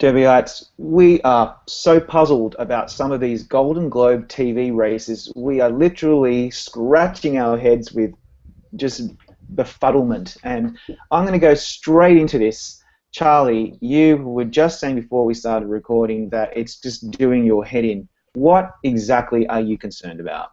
Derbyites, we are so puzzled about some of these Golden Globe TV races. We are literally scratching our heads with just befuddlement. And I'm going to go straight into this. Charlie, you were just saying before we started recording that it's just doing your head in. What exactly are you concerned about?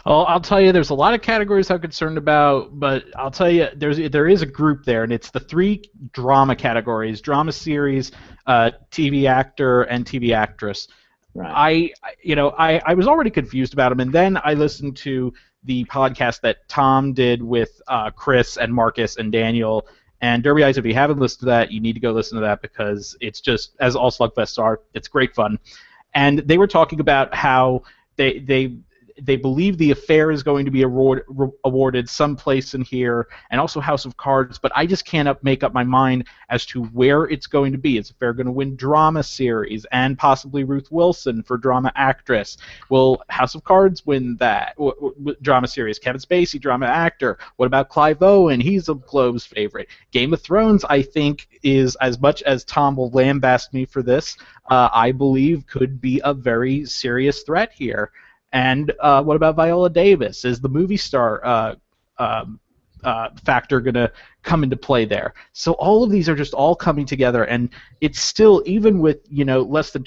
Well, I'll tell you, there's a lot of categories I'm concerned about, but I'll tell you, there is a group there, and it's the three drama categories: drama series, TV actor, and TV actress. Right. I was already confused about them, and then I listened to the podcast that Tom did with Chris and Marcus and Daniel. And Derbyites, if you haven't listened to that, you need to go listen to that because it's just, as all Slugfests are, it's great fun. And they were talking about how they believe The Affair is going to be awarded someplace in here, and also House of Cards, but I just can't make up my mind as to where it's going to be. Is Affair going to win drama series and possibly Ruth Wilson for drama actress? Will House of Cards win that drama series? Kevin Spacey, drama actor. What about Clive Owen? He's a Globe's favorite. Game of Thrones, I think, is, as much as Tom will lambaste me for this, I believe could be a very serious threat here. And what about Viola Davis? Is the movie star factor going to come into play there? So all of these are just all coming together, and it's still, even with less than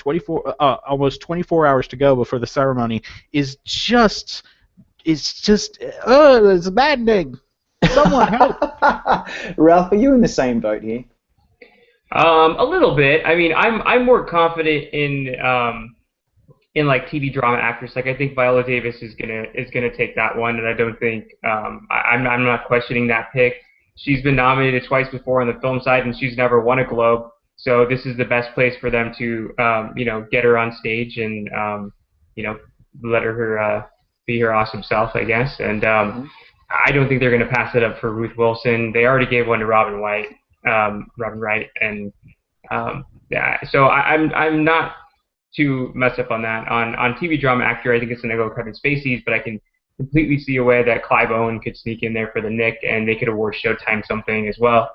almost 24 hours to go before the ceremony, it's just it's maddening. Someone help! Ralph, are you in the same boat here? A little bit. I mean, I'm more confident in like TV drama actress. Like, I think Viola Davis is gonna take that one, and I don't think I'm not questioning that pick. She's been nominated twice before on the film side, and she's never won a Globe. So this is the best place for them to get her on stage and let her be her awesome self, I guess. And I don't think they're gonna pass it up for Ruth Wilson. They already gave one to Robin Wright, and yeah. So I'm not to mess up on that. On TV drama actor, I think it's going to go Kevin Spacey's, but I can completely see a way that Clive Owen could sneak in there for the Nick, and they could award Showtime something as well.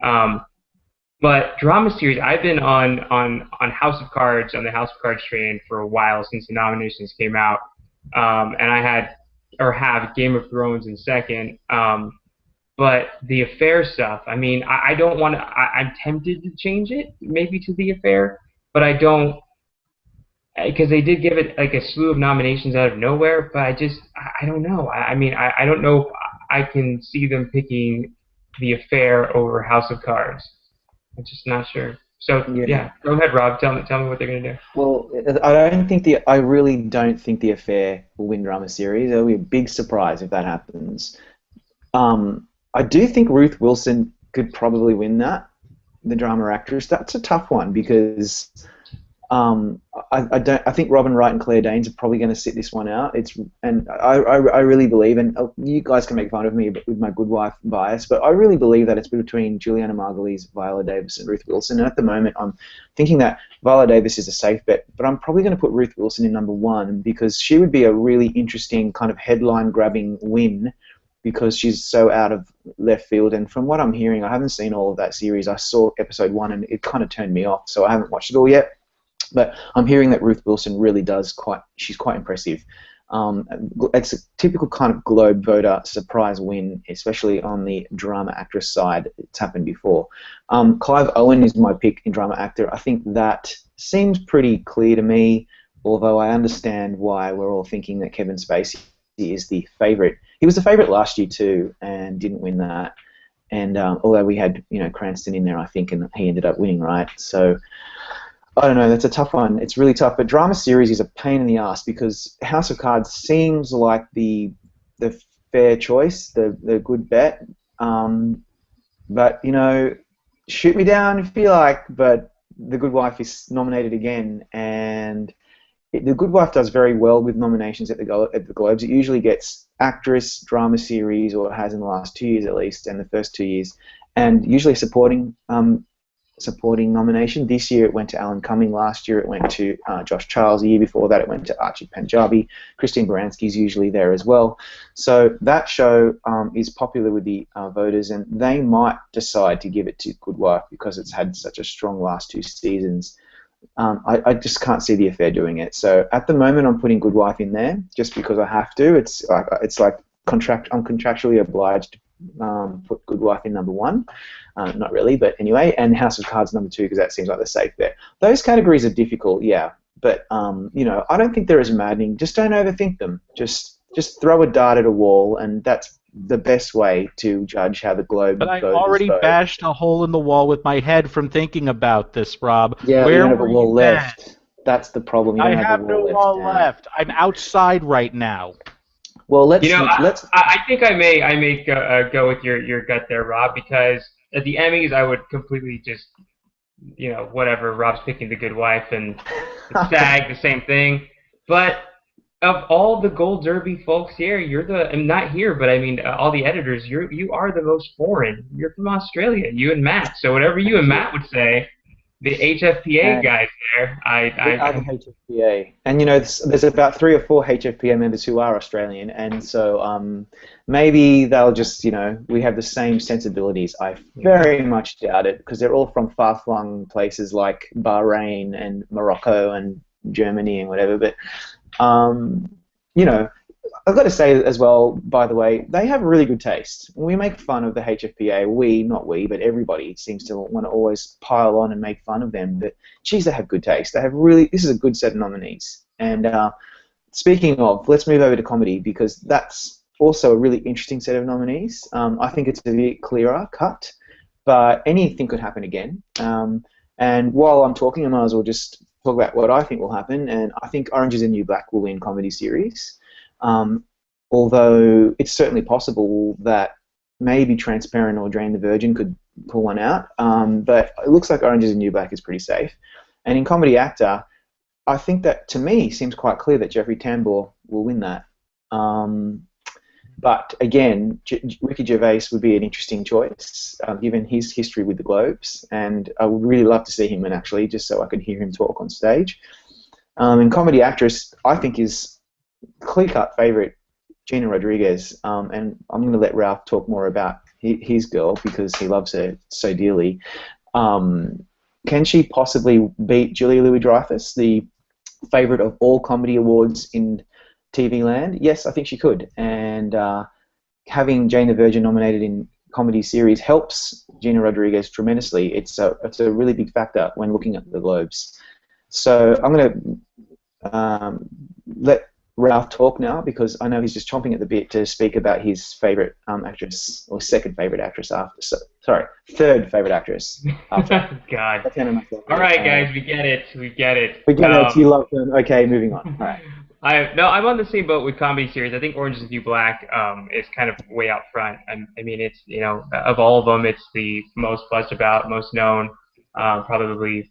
But drama series, I've been on House of Cards, on the House of Cards train for a while since the nominations came out, and I have Game of Thrones in second. But the Affair stuff, I mean, I don't want to. I'm tempted to change it maybe to The Affair, but I don't. Because they did give it like a slew of nominations out of nowhere, but I don't know. I mean, I don't know if I can see them picking The Affair over House of Cards. I'm just not sure. So yeah, go ahead, Rob. Tell me what they're gonna do. Well, I really don't think The Affair will win drama series. It'll be a big surprise if that happens. I do think Ruth Wilson could probably win that, the drama actress. That's a tough one because. I think Robin Wright and Claire Danes are probably going to sit this one out. I really believe, and you guys can make fun of me with my good wife bias, but I really believe that it's between Juliana Margulies, Viola Davis, and Ruth Wilson. And at the moment, I'm thinking that Viola Davis is a safe bet, but I'm probably going to put Ruth Wilson in number one because she would be a really interesting kind of headline-grabbing win because she's so out of left field. And from what I'm hearing, I haven't seen all of that series. I saw episode 1 and it kind of turned me off, so I haven't watched it all yet. But I'm hearing that Ruth Wilson really she's quite impressive. It's a typical kind of Globe voter surprise win, especially on the drama actress side. It's happened before. Clive Owen is my pick in drama actor. I think that seems pretty clear to me, although I understand why we're all thinking that Kevin Spacey is the favourite. He was the favourite last year too and didn't win that. And although we had Cranston in there, I think, and he ended up winning, right? So I don't know, that's a tough one. It's really tough, but drama series is a pain in the ass because House of Cards seems like the fair choice, the good bet. But shoot me down if you like. But The Good Wife is nominated again, and The Good Wife does very well with nominations at the Globes. It usually gets actress, drama series, or it has in the last 2 years at least, and the first 2 years, and usually supporting supporting nomination. This year it went to Alan Cumming. Last year it went to Josh Charles. The year before that it went to Archie Panjabi. Christine Baranski's usually there as well. So that show is popular with the voters, and they might decide to give it to Good Wife because it's had such a strong last 2 seasons. I just can't see the affair doing it. So at the moment I'm putting Good Wife in there just because I have to. It's like I'm contractually obliged to put Good Wife in number 1. Not really, but anyway, and House of Cards number 2 because that seems like the safe bet. Those categories are difficult, yeah, but you know, I don't think they're as maddening. Just don't overthink them. Just throw a dart at a wall, and that's the best way to judge how the Globe. But I already bashed a hole in the wall with my head from thinking about this, Rob. Yeah, where you don't have a were wall you left. then? That's the problem. You don't I have no wall left. I'm outside right now. Well, let's. I think I may go with your gut there, Rob, because at the Emmys I would completely just, you know, whatever. Rob's picking The Good Wife, and the SAG the same thing. But of all the Gold Derby folks here, you're and not here, but I mean all the editors, you are the most foreign. You're from Australia, you and Matt. So whatever you and Matt would say, the HFPA guys there, I the HFPA, and you know, there's about 3 or 4 HFPA members who are Australian, and so maybe they'll just, you know, we have the same sensibilities. I very much doubt it because they're all from far-flung places like Bahrain and Morocco and Germany and whatever. But you know, I've got to say as well, by the way, they have really good taste. We make fun of the HFPA. Not we, but everybody seems to want to always pile on and make fun of them. But geez, they have good taste. They have this is a good set of nominees. And speaking of, let's move over to comedy because that's also a really interesting set of nominees. I think it's a bit clearer cut, but anything could happen again. And while I'm talking, I might as well just talk about what I think will happen. And I think Orange is the New Black will win comedy series. Although it's certainly possible that maybe Transparent or Drain the Virgin could pull one out, but it looks like Orange is the New Black is pretty safe. And in comedy actor, I think that to me seems quite clear that Jeffrey Tambor will win that. But again, Ricky Gervais would be an interesting choice given his history with the Globes, and I would really love to see him win actually, just so I could hear him talk on stage. And comedy actress, I think is clear-cut favourite Gina Rodriguez, and I'm going to let Ralph talk more about his girl because he loves her so dearly. Can she possibly beat Julia Louis-Dreyfus, the favourite of all comedy awards in TV land? Yes, I think she could, and having Jane the Virgin nominated in comedy series helps Gina Rodriguez tremendously. It's a really big factor when looking at the Globes. So I'm going to let Ralph talk now because I know he's just chomping at the bit to speak about his favourite actress, or second favourite actress after. Third favourite actress after. God. All right, guys, we get it. We get it. You love them. Okay, moving on. All right. I'm on the same boat with comedy series. I think Orange is the New Black is kind of way out front. I mean, it's, you know, of all of them, it's the most buzzed about, most known, probably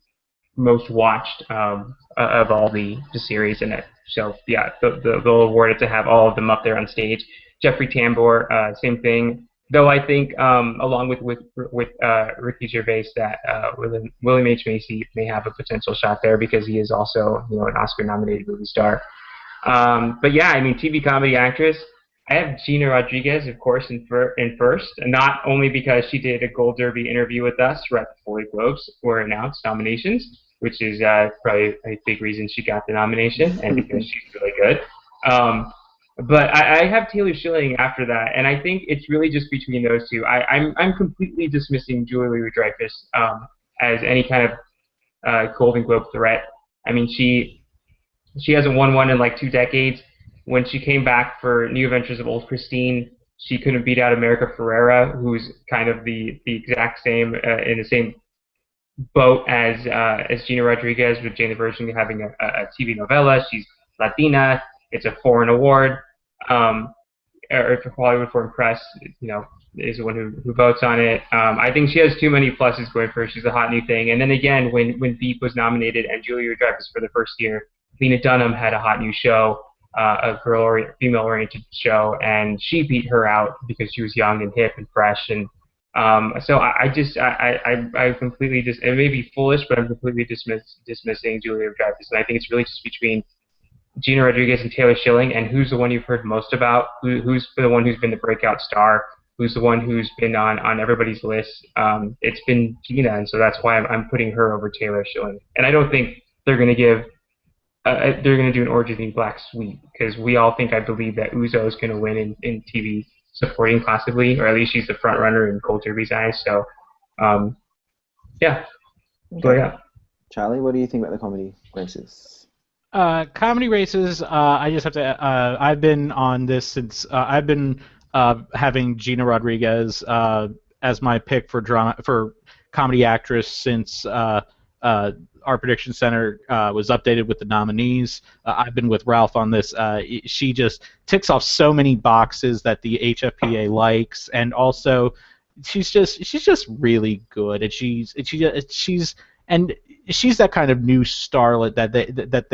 most watched of all the series in it. So yeah, they'll award it to have all of them up there on stage. Jeffrey Tambor, same thing. Though I think, along with Ricky Gervais, that William H. Macy may have a potential shot there because he is also, you know, an Oscar-nominated movie star. But yeah, I mean, TV comedy actress, I have Gina Rodriguez, of course, in first, and not only because she did a Gold Derby interview with us right before the Globes were announced nominations, which is probably a big reason she got the nomination, and because she's really good. But I have Taylor Schilling after that, and I think it's really just between those two. I'm completely dismissing Julia Louis-Dreyfus as any kind of Golden Globe threat. I mean, she hasn't won one in like 2 decades. When she came back for New Adventures of Old Christine, she couldn't beat out America Ferrera, who's kind of the exact same in the same boat as Gina Rodriguez, with Jane the Virgin having a TV novella. She's Latina. It's a foreign award. Or for Hollywood Foreign Press, you know, is the one who votes on it. I think she has too many pluses going for her. She's a hot new thing. And then again, when Veep was nominated and Julia Dreyfus for the first year, Lena Dunham had a hot new show, a female-oriented show, and she beat her out because she was young and hip and fresh, and So I completely just, it may be foolish, but I'm completely dismissing Julia Dreyfus, and I think it's really just between Gina Rodriguez and Taylor Schilling, and who's the one you've heard most about, who's the one who's been the breakout star, who's the one who's been on everybody's list. It's been Gina, and so that's why I'm putting her over Taylor Schilling. And I don't think they're going to do an Orange is the New Black sweep, because we all think, I believe, that Uzo is going to win in TV supporting possibly, or at least she's the front runner in GoldDerby's eyes. So, yeah, that's what I got. Charlie, what do you think about the comedy races? Comedy races. I just have to. I've been on this since I've been having Gina Rodriguez as my pick for comedy actress since our prediction center was updated with the nominees. I've been with Ralph on this. She just ticks off so many boxes that the HFPA likes, and also she's just really good, and she's that kind of new starlet that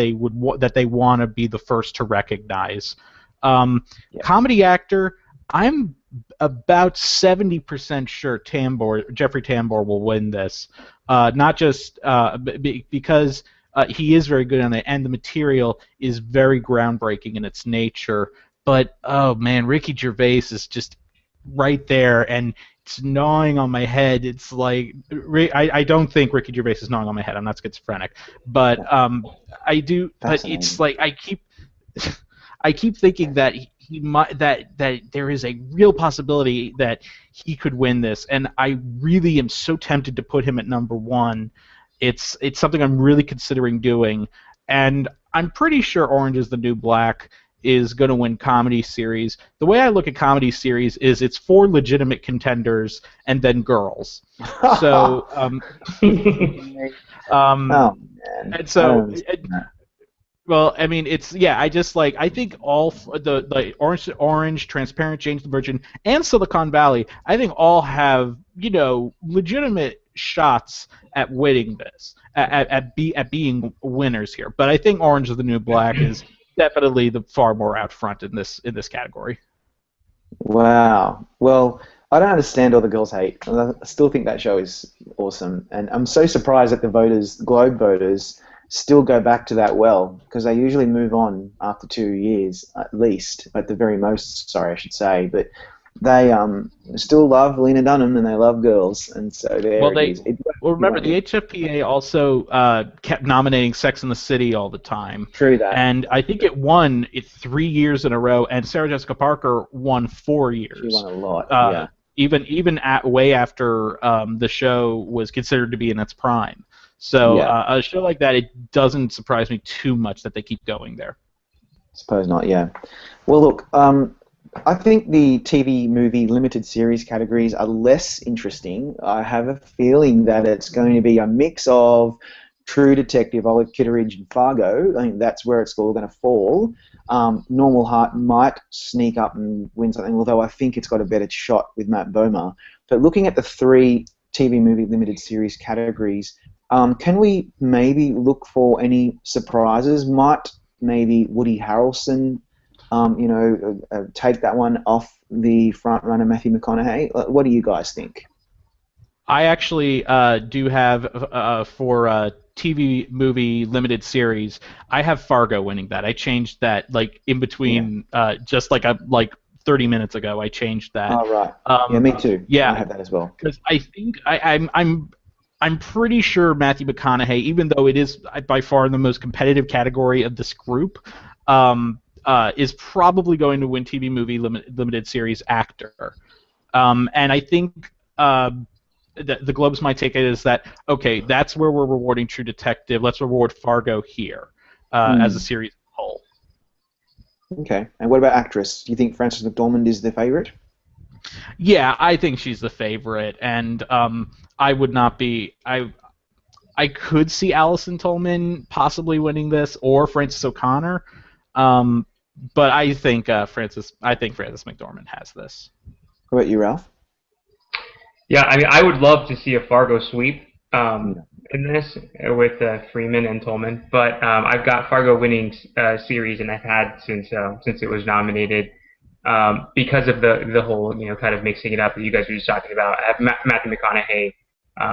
they want to be the first to recognize. Comedy actor, I'm about 70% sure Jeffrey Tambor will win this. Not just because he is very good on it, and the material is very groundbreaking in its nature. But oh man, Ricky Gervais is just right there, and it's gnawing on my head. It's like I don't think Ricky Gervais is gnawing on my head. I'm not schizophrenic, but I do. But it's like I keep thinking that he might that there is a real possibility that he could win this, and I really am so tempted to put him at number one. It's something I'm really considering doing, and I'm pretty sure Orange is the New Black is going to win comedy series. The way I look at comedy series is it's 4 legitimate contenders and then girls. So, Oh man. and so. Well, I mean, I think all the Orange, Transparent, James the Virgin, and Silicon Valley, I think all have, legitimate shots at winning this, at being winners here. But I think Orange is the New Black is definitely the far more out front in this category. Wow. Well, I don't understand all the girls hate. I still think that show is awesome, and I'm so surprised that the Globe voters, still go back to that well, because they usually move on after 2 years at least, at the very most, sorry I should say, but they still love Lena Dunham and they love girls, and so there it is. Well, remember, the HFPA also kept nominating Sex and the City all the time. True that. And I think it won 3 years in a row, and Sarah Jessica Parker won 4 years. She won a lot, yeah. Even way after the show was considered to be in its prime. So a show like that, it doesn't surprise me too much that they keep going there. Suppose not, yeah. Well, look, I think the TV, movie, limited series categories are less interesting. I have a feeling that it's going to be a mix of True Detective, Olive Kitteridge, and Fargo. I think that's where it's all going to fall. Normal Heart might sneak up and win something, although I think it's got a better shot with Matt Bomer. But looking at the 3 TV, movie, limited series categories, can we maybe look for any surprises? Might maybe Woody Harrelson, take that one off the front runner Matthew McConaughey? What do you guys think? I actually do have for TV, movie, limited series. I have Fargo winning that. I changed that in between, just 30 minutes ago. I changed that. Oh right. Me too. Yeah, I have that as well. Because I think I'm pretty sure Matthew McConaughey, even though it is by far the most competitive category of this group, is probably going to win TV, movie, limited series actor. And I think the Globes might take it as that, okay, that's where we're rewarding True Detective. Let's reward Fargo here as a series as a whole. Okay. And what about actress? Do you think Frances McDormand is the favorite? Yeah, I think she's the favorite, and I would not be. I could see Allison Tolman possibly winning this, or Frances O'Connor, but I think Frances McDormand has this. What about you, Ralph? Yeah, I mean, I would love to see a Fargo sweep in this with Freeman and Tolman, but I've got Fargo winning series, and I've had since it was nominated. because of the whole kind of mixing it up that you guys were just talking about. I have Matthew McConaughey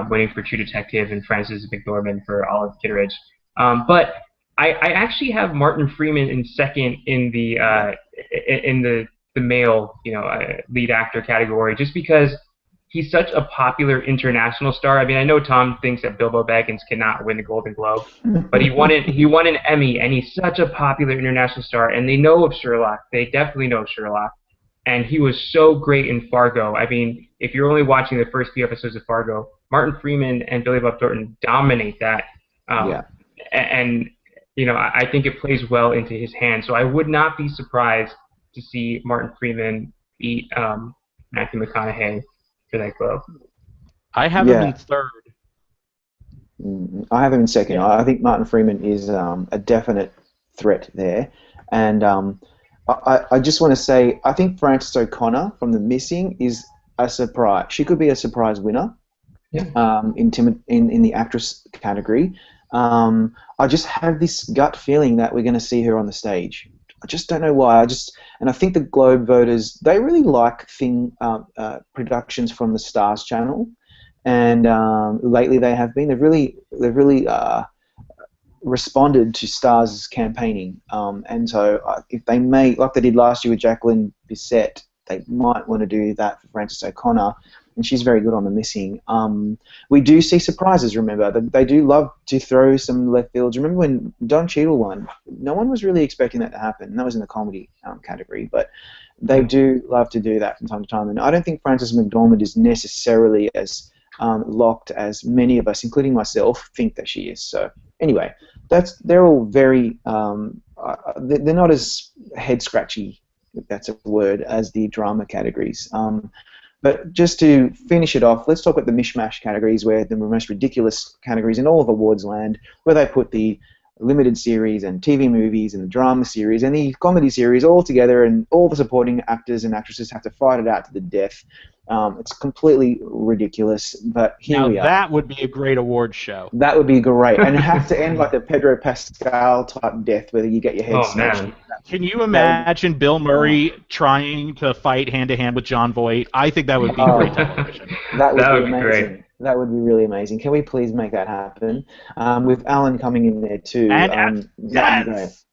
winning for True Detective and Frances McDormand for Olive Kitteridge. But I actually have Martin Freeman in second in the male lead actor category, just because he's such a popular international star. I mean, I know Tom thinks that Bilbo Baggins cannot win the Golden Globe, but he won an Emmy, and he's such a popular international star, and they know of Sherlock. They definitely know of Sherlock. And he was so great in Fargo. I mean, if you're only watching the first few episodes of Fargo, Martin Freeman and Billy Bob Thornton dominate that. And I think it plays well into his hands. So I would not be surprised to see Martin Freeman beat Matthew McConaughey for that Globe. I have him in third. I have him in second. I think Martin Freeman is a definite threat there. And I just want to say, I think Frances O'Connor from The Missing is a surprise. She could be a surprise winner in the actress category. I just have this gut feeling that we're going to see her on the stage. I just don't know why. And I think the Globe voters, they really like productions from the Stars channel, and lately they have been. They've really responded to Stars' campaigning, and so if they may, like they did last year with Jacqueline Bisset, they might want to do that for Frances O'Connor, and she's very good on The Missing. We do see surprises, remember. They do love to throw some left fields. Remember when Don Cheadle won? No one was really expecting that to happen, and that was in the comedy category, but they do love to do that from time to time, and I don't think Frances McDormand is necessarily as locked as many of us, including myself, think that she is. So anyway, they're all very, they're not as head-scratchy, if that's a word, as the drama categories. But just to finish it off, let's talk about the mishmash categories, where the most ridiculous categories in all of awards land, where they put the limited series and TV movies and the drama series and the comedy series all together, and all the supporting actors and actresses have to fight it out to the death. It's completely ridiculous, but here we are. Now that would be a great award show. That would be great, and have to end like the Pedro Pascal type death, where you get your head smashed. Man. Can you imagine Bill Murray trying to fight hand-to-hand with Jon Voight? I think that would be great television. That would be amazing. Great. That would be really amazing. Can we please make that happen? With Alan coming in there too. And yes.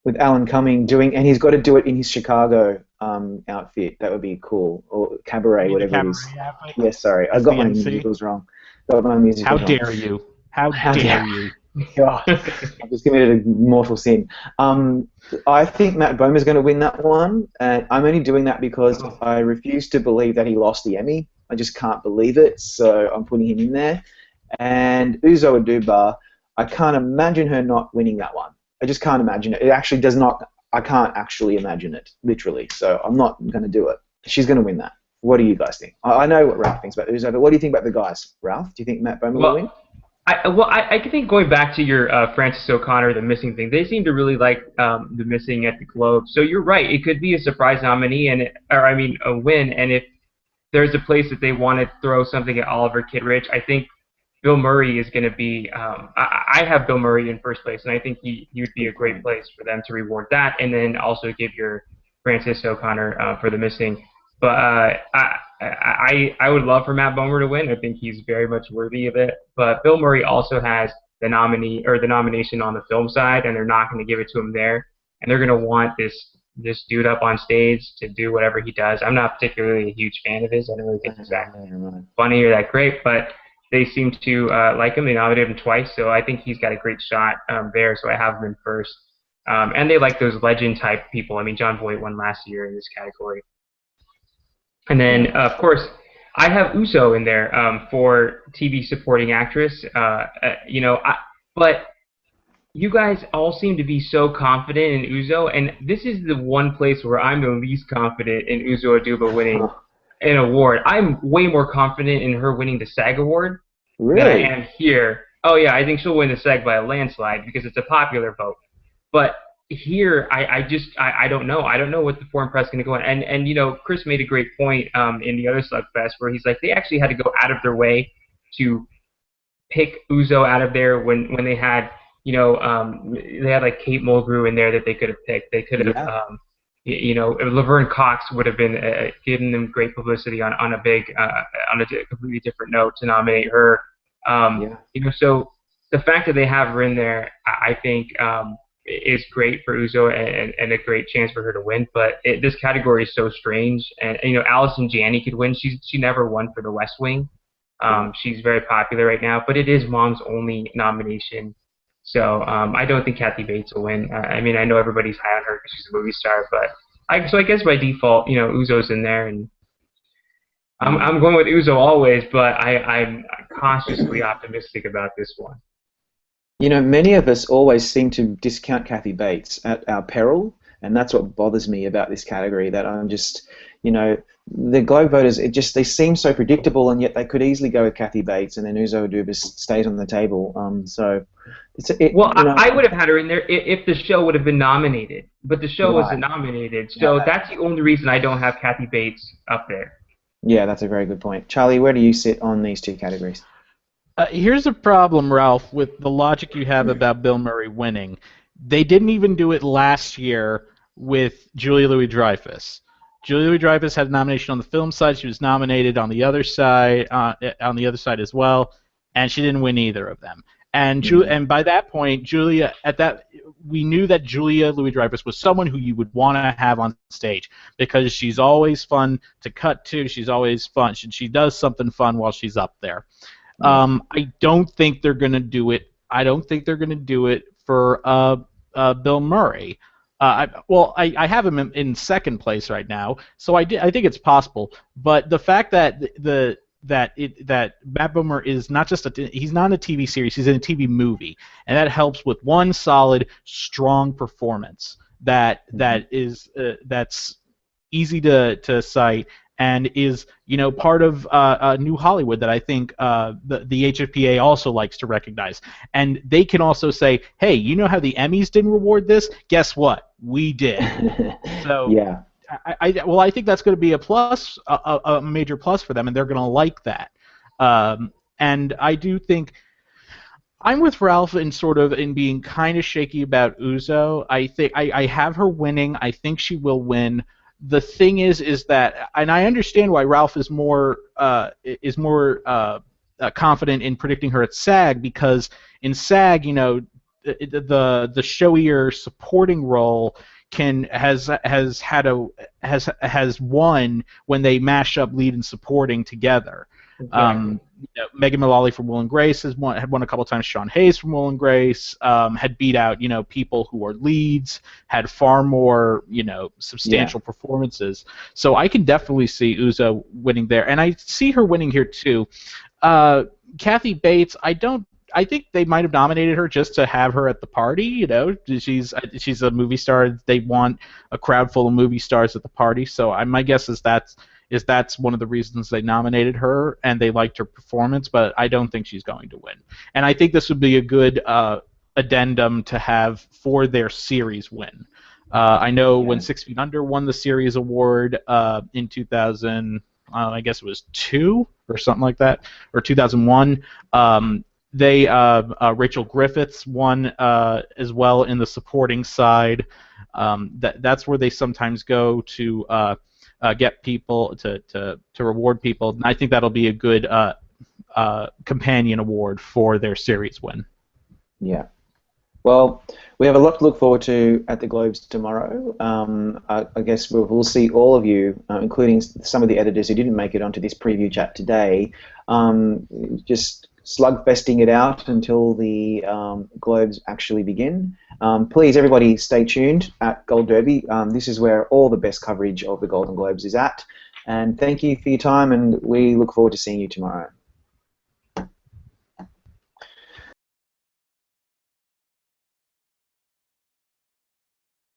With Alan coming and he's got to do it in his Chicago outfit. That would be cool. Or cabaret, whatever it is. Yes, sorry, I got my musicals wrong. How dare you? How dare you? God, I've just committed a mortal sin. I think Matt Bomer's going to win that one, and I'm only doing that because I refuse to believe that he lost the Emmy. I just can't believe it, so I'm putting him in there. And Uzo Aduba, I can't imagine her not winning that one. I just can't imagine it. It actually does not. I can't actually imagine it, literally. So I'm not going to do it. She's going to win that. What do you guys think? I know what Ralph thinks about Uzo, but what do you think about the guys? Ralph, do you think Matt Bomer will win? I think going back to your Frances O'Connor, The Missing thing, they seem to really like The Missing at the Globe. So you're right. It could be a surprise nominee, a win. And if there's a place that they want to throw something at Oliver Kitteridge, I think Bill Murray is going to be. I have Bill Murray in first place, and I think he would be a great place for them to reward that, and then also give your Frances O'Connor for The Missing. But I would love for Matt Bomer to win. I think he's very much worthy of it. But Bill Murray also has the nomination on the film side, and they're not going to give it to him there. And they're going to want this dude up on stage to do whatever he does. I'm not particularly a huge fan of his. I don't really think he's that funny or that great, but they seem to like him. They nominated him twice, so I think he's got a great shot there. So I have him in first. And they like those legend type people. I mean, Jon Voight won last year in this category. And then, of course, I have Uso in there for TV supporting actress. But you guys all seem to be so confident in Uzo, and this is the one place where I'm the least confident in Uzo Aduba winning an award. I'm way more confident in her winning the SAG award than I am here. Oh yeah, I think she'll win the SAG by a landslide because it's a popular vote. But here, I don't know. I don't know what the foreign press is going to go on. And Chris made a great point in the other Slugfest where he's like, they actually had to go out of their way to pick Uzo out of there when they had, they had like Kate Mulgrew in there that they could have picked. They could have, Laverne Cox would have been given them great publicity on a completely different note to nominate her. So the fact that they have her in there, I think, is great for Uzo and a great chance for her to win. But this category is so strange, and Allison Janney could win. She never won for The West Wing. She's very popular right now, but it is Mom's only nomination. So I don't think Kathy Bates will win. I mean, I know everybody's high on her because she's a movie star, but I guess by default, Uzo's in there, and I'm going with Uzo always, but I'm cautiously optimistic about this one. Many of us always seem to discount Kathy Bates at our peril, and that's what bothers me about this category, that I'm just, the Globe voters, they seem so predictable, and yet they could easily go with Kathy Bates, and then Uzo Aduba stays on the table. I would have had her in there if the show would have been nominated, but the show wasn't nominated, so that's the only reason I don't have Kathy Bates up there. Yeah, that's a very good point. Charlie, where do you sit on these two categories? Here's the problem, Ralph, with the logic you have about Bill Murray winning. They didn't even do it last year with Julia Louis-Dreyfus. Julia Louis-Dreyfus had a nomination on the film side. She was nominated on the other side, as well, and she didn't win either of them. And and by that point, we knew that Julia Louis-Dreyfus was someone who you would want to have on stage because she's always fun to cut to. She's always fun. She does something fun while she's up there. I don't think they're going to do it. I don't think they're going to do it for Bill Murray. I have him in second place right now, so I think it's possible. But the fact that that Matt Bomer is not just he's not in a TV series, he's in a TV movie, and that helps with one solid, strong performance that's easy to cite. And is part of New Hollywood that I think the HFPA also likes to recognize, and they can also say, hey, you know how the Emmys didn't reward this? Guess what? We did. So yeah, I think that's going to be a plus, a major plus for them, and they're going to like that. And I do think I'm with Ralph in being kind of shaky about Uzo. I think I have her winning. I think she will win. The thing is that, and I understand why Ralph is more confident in predicting her at SAG, because in SAG, the showier supporting role has won when they mash up lead and supporting together. Exactly. Megan Mullally from Will and Grace had won a couple times. Sean Hayes from Will and Grace had beat out people who are leads, had far more substantial performances. So I can definitely see Uzo winning there, and I see her winning here too. Kathy Bates, I think they might have nominated her just to have her at the party. She's a movie star. They want a crowd full of movie stars at the party. So my guess is that's one of the reasons they nominated her, and they liked her performance, but I don't think she's going to win. And I think this would be a good addendum to have for their series win. I know when 6 Feet Under won the series award in 2000, I guess it was 2 or something like that, or 2001. Rachel Griffiths won as well in the supporting side. That's where they sometimes go to get people to reward people. And I think that'll be a good companion award for their series win. Yeah. Well, we have a lot to look forward to at the Globes tomorrow. I guess we'll see all of you, including some of the editors who didn't make it onto this preview chat today, just slugfesting it out until the Globes actually begin. Please, everybody, stay tuned at GoldDerby. This is where all the best coverage of the Golden Globes is at. And thank you for your time, and we look forward to seeing you tomorrow.